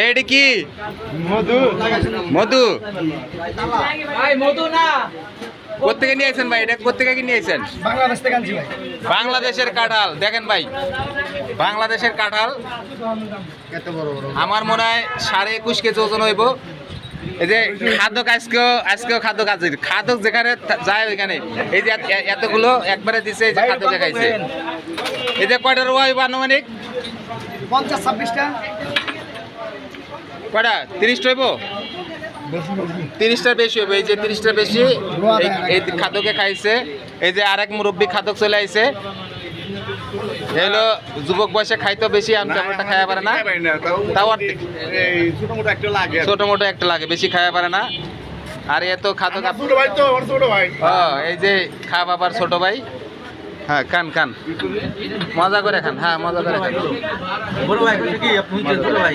এইটা কি মধু মধু ভাই মধু না কোত্থেকে নিয়ে আইছেন ভাই? এটা কোত্থেকে নিয়ে আইছেন? বাংলাদেশ থেকে আনছি ভাই। বাংলাদেশের কাঁঠাল। দেখেন ভাই, বাংলাদেশের কাঁঠাল এত বড় বড় আমার মনে হয় 21.5 কেজি ওজন হইব। এই যে খাদক আজকেও খাদক আছে, খাদক যেখানে যায় ওইখানে এই যে এতগুলো একবারে দিছে, এই যে খাদক দেখাইছে। এই যে কয়টার ওয়াই আনুমানিক 50-26টা কয়টা 30টা হইব, 30টার বেশি হবে। এই যে 30টার বেশি এই খাদকে খাইছে। এই যে আরেক মুরব্বী খাদক চলে আইছে। এলো যুবক বয়সে খাইতো বেশি, আমি তেমনটা খাইয়া পারে না, তাও ছোট মোটো একটা লাগে, বেশি খাইয়া পারে না। আর এত খাদক এই যে খা বাবার ছোট ভাই। হ্যাঁ খান খান, মজা করে খান। হ্যাঁ মজা করে খান। বড় ভাই কি আপনি বড় ভাই